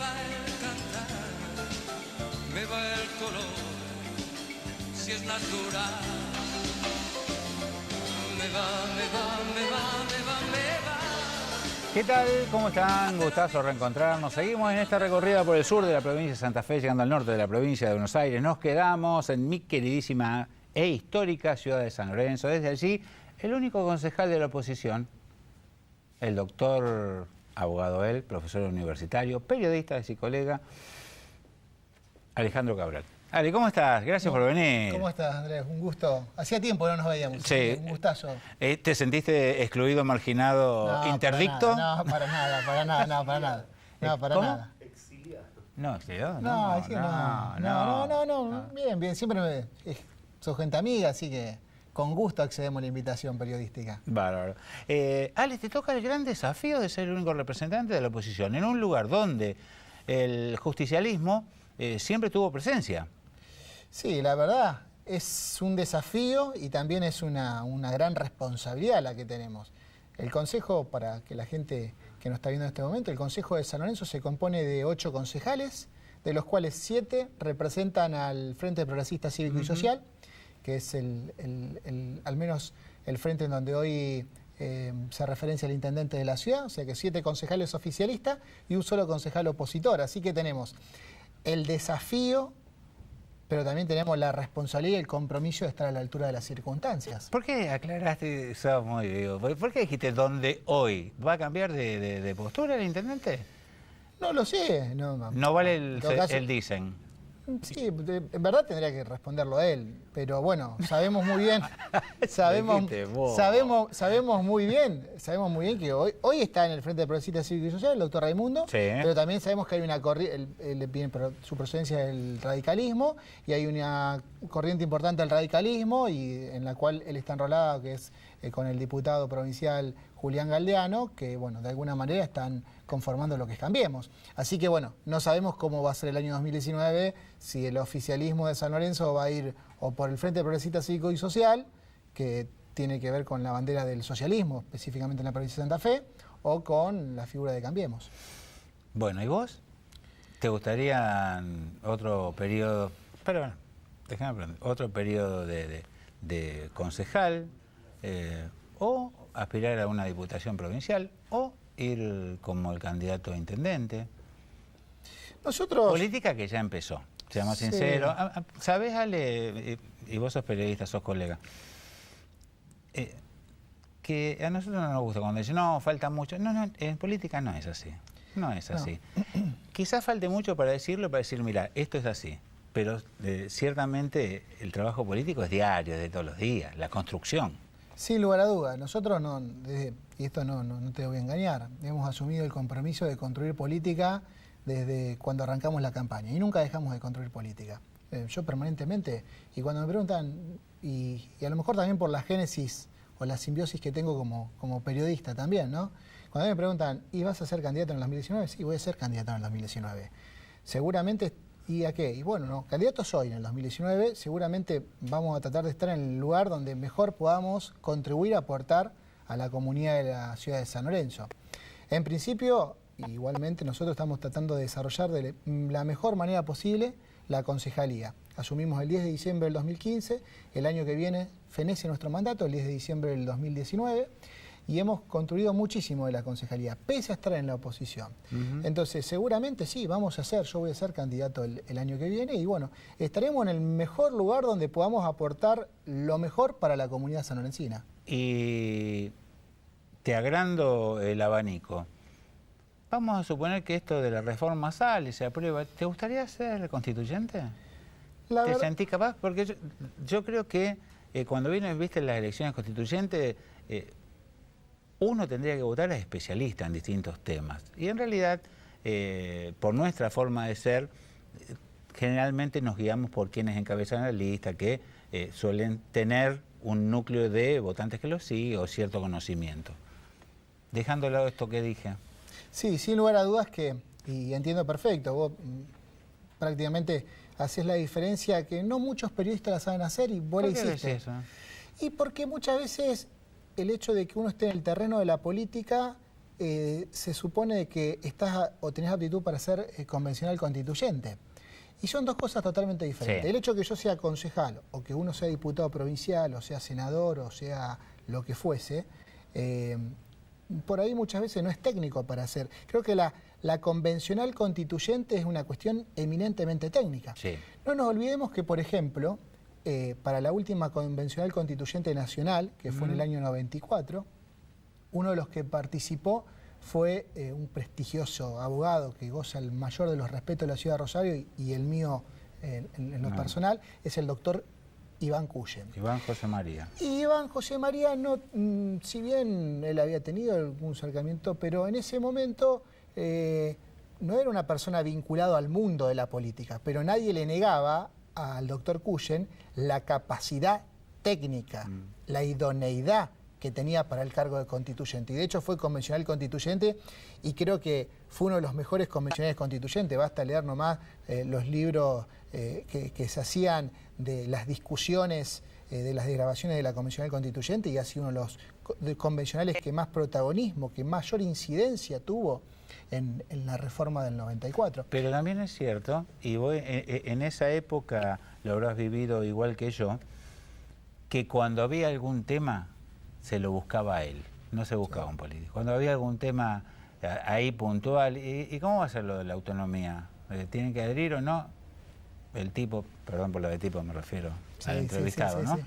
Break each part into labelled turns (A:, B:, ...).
A: va el cantar, me va el color, si es natural. Me va, me va, me va, me va, me va.
B: ¿Qué tal? ¿Cómo están? Gustazo reencontrarnos. Seguimos en esta recorrida por el sur de la provincia de Santa Fe, llegando al norte de la provincia de Buenos Aires. Nos quedamos en mi queridísima e histórica ciudad de San Lorenzo. Desde allí, el único concejal de la oposición, el doctor, abogado él, profesor universitario, periodista y colega, Alejandro Cabral. Ale, ¿cómo estás? Gracias por venir.
C: ¿Cómo estás, Andrés? Un gusto. Hacía tiempo no nos veíamos.
B: Sí.
C: Un gustazo.
B: ¿Te sentiste excluido, marginado, interdicto?
C: No, para nada, para nada, no, para nada. No, para
B: ¿Cómo?
C: nada.
B: No, exiliado.
C: No, es que no. Bien, bien. Siempre sos gente amiga, así que con gusto accedemos a la invitación periodística.
B: Bárbaro. Ale, te toca el gran desafío de ser el único representante de la oposición en un lugar donde el justicialismo siempre tuvo presencia.
C: Sí, la verdad es un desafío y también es una gran responsabilidad la que tenemos. El Consejo, para que la gente que nos está viendo en este momento, el Consejo de San Lorenzo se compone de 8 concejales, de los cuales 7 representan al Frente Progresista Cívico y Social, que es al menos el frente en donde hoy se referencia el intendente de la ciudad, o sea que 7 concejales oficialistas y un solo concejal opositor. Así que tenemos el desafío, pero también tenemos la responsabilidad y el compromiso de estar a la altura de las circunstancias.
B: ¿Por qué aclaraste eso muy vivo? ¿Por qué dijiste dónde hoy? ¿Va a cambiar de postura el intendente?
C: No lo sé.
B: No vale el dicen.
C: Sí, en verdad tendría que responderlo a él, pero bueno, sabemos muy bien, sabemos muy bien que hoy está en el Frente de Progresista Cívico y Social el doctor Raimundo,
B: sí,
C: pero también sabemos que hay una corriente, su procedencia del radicalismo, y hay una corriente importante del radicalismo, y en la cual él está enrolado, que es con el diputado provincial Julián Galdeano, que bueno, de alguna manera están conformando lo que es Cambiemos. Así que bueno, no sabemos cómo va a ser el año 2019, si el oficialismo de San Lorenzo va a ir o por el Frente Progresista Cívico y Social, que tiene que ver con la bandera del socialismo, específicamente en la provincia de Santa Fe, o con la figura de Cambiemos.
B: Bueno, ¿y vos? ¿Te gustaría otro periodo, pero bueno, déjame preguntar, otro periodo de concejal, o aspirar a una diputación provincial, o ir como el candidato a intendente?
C: Nosotros...
B: Política que ya empezó, seamos sinceros. ¿Sabés, Ale, y vos sos periodista, sos colega, que a nosotros no nos gusta cuando dicen, no, falta mucho? No, en política no es así. No es así. No. Quizás falte mucho para decirlo, para decir, mira, esto es así. Pero ciertamente el trabajo político es diario, de todos los días, la construcción.
C: Sin lugar a dudas, nosotros y esto no te voy a engañar, hemos asumido el compromiso de construir política desde cuando arrancamos la campaña y nunca dejamos de construir política. Yo permanentemente, y cuando me preguntan, y a lo mejor también por la génesis o la simbiosis que tengo como periodista también, ¿no? Cuando me preguntan, ¿y vas a ser candidato en el 2019? Sí, voy a ser candidato en el 2019. Seguramente... ¿Y a qué? Y bueno, no, candidato soy en el 2019, seguramente vamos a tratar de estar en el lugar donde mejor podamos contribuir a aportar a la comunidad de la ciudad de San Lorenzo. En principio, igualmente nosotros estamos tratando de desarrollar de la mejor manera posible la concejalía. Asumimos el 10 de diciembre del 2015, el año que viene fenece nuestro mandato, el 10 de diciembre del 2019, y hemos construido muchísimo de la concejalía, pese a estar en la oposición. Entonces, seguramente sí, yo voy a ser candidato el año que viene, y bueno, estaremos en el mejor lugar donde podamos aportar lo mejor para la comunidad sanlorencina.
B: Y te agrando el abanico. Vamos a suponer que esto de la reforma sale, se aprueba. ¿Te gustaría ser constituyente? ¿Te sentís capaz? Porque yo creo que cuando viste las elecciones constituyentes, uno tendría que votar a especialistas en distintos temas. Y en realidad, por nuestra forma de ser, generalmente nos guiamos por quienes encabezan la lista, que suelen tener un núcleo de votantes que los sigue o cierto conocimiento. Dejando de lado esto que dije.
C: Sí, sin lugar a dudas y entiendo perfecto, vos prácticamente haces la diferencia que no muchos periodistas la saben hacer y vos la hiciste.
B: ¿Por qué decís eso?
C: Y porque muchas veces el hecho de que uno esté en el terreno de la política se supone que estás o tenés aptitud para ser convencional constituyente. Y son dos cosas totalmente diferentes.
B: Sí.
C: El hecho de que yo sea concejal, o que uno sea diputado provincial, o sea senador, o sea lo que fuese, por ahí muchas veces no es técnico para hacer. Creo que la convencional constituyente es una cuestión eminentemente técnica.
B: Sí.
C: No nos olvidemos que, por ejemplo, para la última convencional constituyente nacional, que fue en el año 94, uno de los que participó fue un prestigioso abogado que goza el mayor de los respetos de la ciudad de Rosario y el mío en lo personal, es el doctor Iván Cullen.
B: Iván José María.
C: Y Iván José María, no, si bien él había tenido algún acercamiento, pero en ese momento no era una persona vinculada al mundo de la política, pero nadie le negaba al doctor Cullen la capacidad técnica, la idoneidad que tenía para el cargo de constituyente. Y de hecho fue convencional constituyente y creo que fue uno de los mejores convencionales constituyentes. Basta leer nomás los libros que se hacían de las discusiones, de las desgrabaciones de la convencional constituyente, y ha sido uno de los convencionales que más protagonismo, que mayor incidencia tuvo en la reforma del 94.
B: Pero también es cierto, y vos en esa época lo habrás vivido igual que yo, que cuando había algún tema se lo buscaba a él, no se buscaba un político. Cuando había algún tema ahí puntual, ¿y cómo va a ser lo de la autonomía? ¿Tienen que adherir o no? El tipo, perdón por lo de tipo me refiero al entrevistado, ¿no?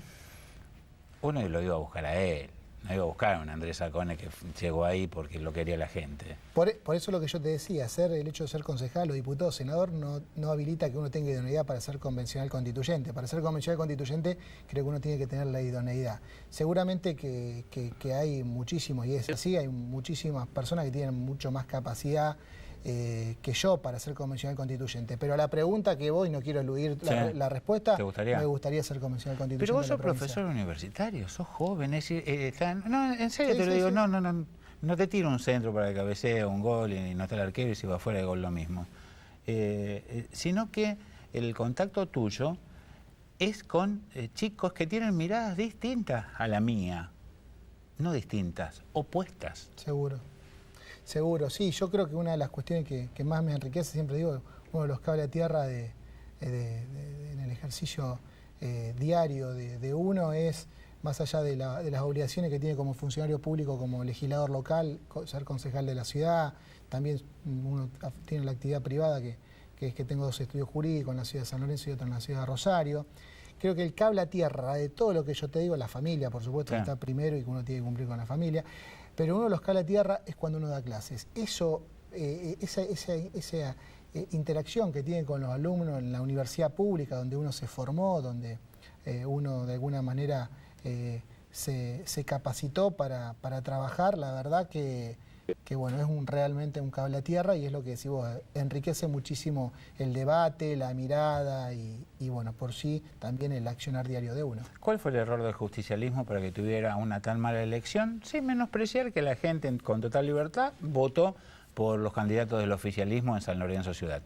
B: Uno lo iba a buscar a él, no iba a buscar a un Andrés Sacone que llegó ahí porque lo quería la gente.
C: Por eso lo que yo te decía, el hecho de ser concejal o diputado o senador no habilita que uno tenga idoneidad para ser convencional constituyente. Para ser convencional constituyente creo que uno tiene que tener la idoneidad. Seguramente que hay muchísimos, y es así, hay muchísimas personas que tienen mucho más capacidad que yo para ser convencional constituyente. Pero a la pregunta que voy, no quiero eludir la respuesta, me gustaría ser convencional constituyente.
B: Pero vos sos profesor universitario, sos joven, es decir, no, en serio te lo digo, no te tiro un centro para que cabecee un gol y no está el arquero y si va fuera de gol lo mismo. Sino que el contacto tuyo es con chicos que tienen miradas distintas a la mía. No distintas, opuestas.
C: Seguro, sí. Yo creo que una de las cuestiones que más me enriquece, siempre digo, uno de los cables a tierra en el ejercicio diario de uno es, más allá de las obligaciones que tiene como funcionario público, como legislador local, ser concejal de la ciudad, también uno tiene la actividad privada que es que tengo 2 estudios jurídicos en la ciudad de San Lorenzo y otro en la ciudad de Rosario. Creo que el cable a tierra de todo lo que yo te digo, la familia, por supuesto, que está primero y que uno tiene que cumplir con la familia, pero uno de los cables a tierra es cuando uno da clases. Eso, esa interacción que tiene con los alumnos en la universidad pública, donde uno se formó, donde uno de alguna manera se capacitó para trabajar, la verdad que bueno, es realmente un cable a tierra y es lo que decís vos, enriquece muchísimo el debate, la mirada y bueno, por sí también el accionar diario de uno.
B: ¿Cuál fue el error del justicialismo para que tuviera una tan mala elección? Sin menospreciar que la gente con total libertad votó por los candidatos del oficialismo en San Lorenzo Ciudad.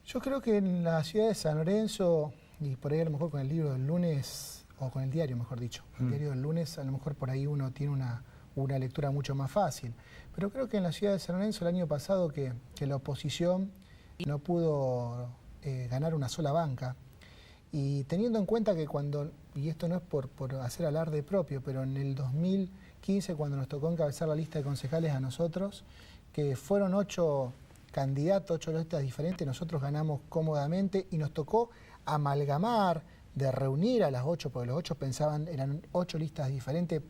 C: Yo creo que en la ciudad de San Lorenzo, y por ahí a lo mejor con el libro del lunes, o con el diario mejor dicho, el diario del lunes, a lo mejor por ahí uno tiene una lectura mucho más fácil. Pero creo que en la ciudad de San Lorenzo el año pasado que la oposición no pudo ganar una sola banca, y teniendo en cuenta que cuando, y esto no es por hacer alarde propio, pero en el 2015 cuando nos tocó encabezar la lista de concejales a nosotros, que fueron 8 candidatos, 8 listas diferentes, nosotros ganamos cómodamente y nos tocó amalgamar, de reunir a las 8, porque los 8 pensaban, eran 8 listas diferentes,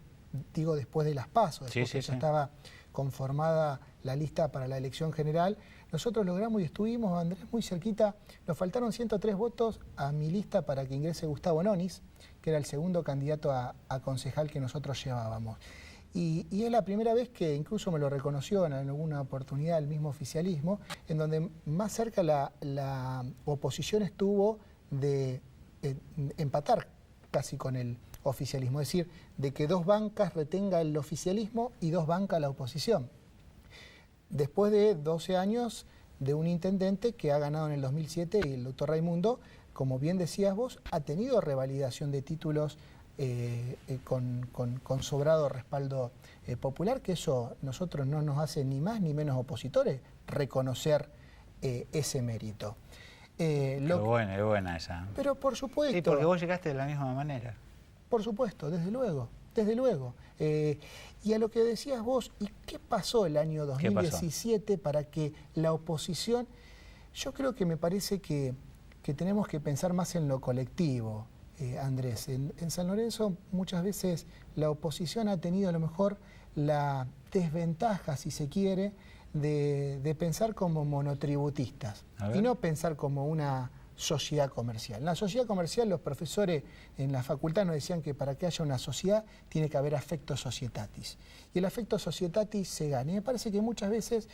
C: digo después de las PASO, después que ya estaba conformada la lista para la elección general. Nosotros logramos y estuvimos, Andrés, muy cerquita, nos faltaron 103 votos a mi lista para que ingrese Gustavo Nonis, que era el segundo candidato a concejal que nosotros llevábamos. Y es la primera vez que incluso me lo reconoció en alguna oportunidad el mismo oficialismo, en donde más cerca la oposición estuvo de empatar casi con el oficialismo, es decir, de que 2 bancas retenga el oficialismo y 2 bancas la oposición. Después de 12 años de un intendente que ha ganado en el 2007 y el doctor Raimundo, como bien decías vos, ha tenido revalidación de títulos con sobrado respaldo popular, que eso nosotros no nos hace ni más ni menos opositores reconocer ese mérito.
B: Es buena esa.
C: Pero por supuesto...
B: Sí, porque vos llegaste de la misma manera.
C: Por supuesto, desde luego, desde luego. Y a lo que decías vos, ¿y qué pasó el año 2017 para que la oposición... Yo creo que me parece que tenemos que pensar más en lo colectivo, Andrés. En San Lorenzo muchas veces la oposición ha tenido a lo mejor la desventaja, si se quiere, de pensar como monotributistas y no pensar como una sociedad comercial. En la sociedad comercial los profesores en la facultad nos decían que para que haya una sociedad tiene que haber affecto societatis. Y el affecto societatis se gana. Y me parece que muchas veces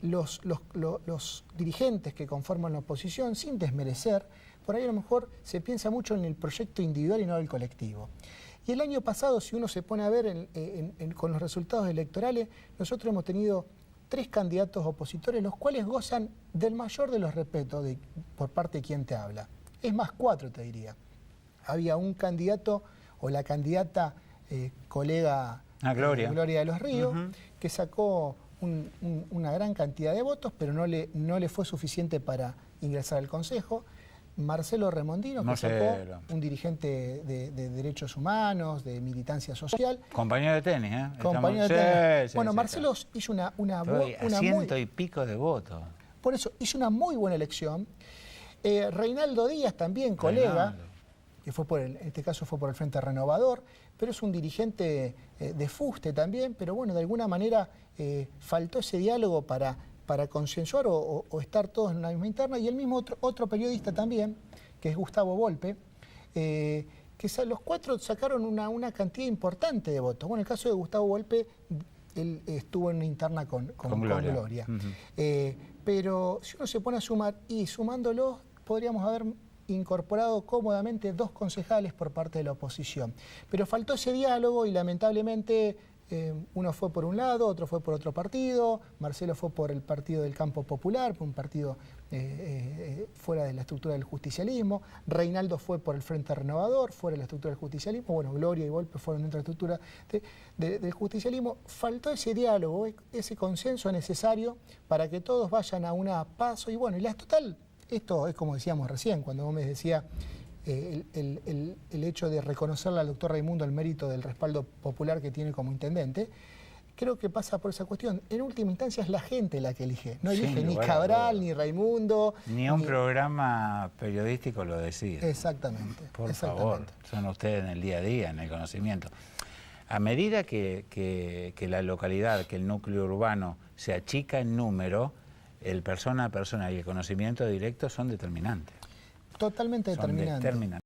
C: los dirigentes que conforman la oposición, sin desmerecer, por ahí a lo mejor se piensa mucho en el proyecto individual y no el colectivo. Y el año pasado, si uno se pone a ver con los resultados electorales, nosotros hemos tenido 3 candidatos opositores, los cuales gozan del mayor de los respetos por parte de quien te habla. Es más, 4 te diría. Había un candidato o la candidata colega
B: Gloria
C: de los Ríos, que sacó una gran cantidad de votos, pero no le fue suficiente para ingresar al Consejo. Marcelo Remondino, que sacó un dirigente de derechos humanos, de militancia social.
B: Compañero de tenis, ¿eh?
C: Compañero de tenis. Sí, bueno, Marcelo hizo una
B: ciento y pico de votos.
C: Por eso, hizo una muy buena elección. Reinaldo Díaz también, colega, que en este caso fue por el Frente Renovador, pero es un dirigente de fuste también, pero bueno, de alguna manera faltó ese diálogo para consensuar o estar todos en una misma interna, y el mismo otro periodista también, que es Gustavo Volpe, que los 4 sacaron una cantidad importante de votos. Bueno, en el caso de Gustavo Volpe, él estuvo en una interna con Gloria. Pero si uno se pone a sumar, y sumándolos, podríamos haber incorporado cómodamente 2 concejales por parte de la oposición. Pero faltó ese diálogo y lamentablemente uno fue por un lado, otro fue por otro partido, Marcelo fue por el Partido del Campo Popular, por un partido fuera de la estructura del justicialismo, Reinaldo fue por el Frente Renovador, fuera de la estructura del justicialismo, bueno, Gloria y Volpe fueron dentro de la estructura del justicialismo. Faltó ese diálogo, ese consenso necesario para que todos vayan a una paso, y bueno, y la total, esto es como decíamos recién, cuando vos me decías el hecho de reconocerle al doctor Raimundo el mérito del respaldo popular que tiene como intendente, creo que pasa por esa cuestión. En última instancia es la gente la que elige. No elige ni Cabral, ni Raimundo.
B: Ni un programa periodístico lo decide.
C: Exactamente.
B: Por favor, son ustedes en el día a día, en el conocimiento. A medida que la localidad, que el núcleo urbano se achica en número, el persona a persona y el conocimiento directo son determinantes.
C: Totalmente determinante.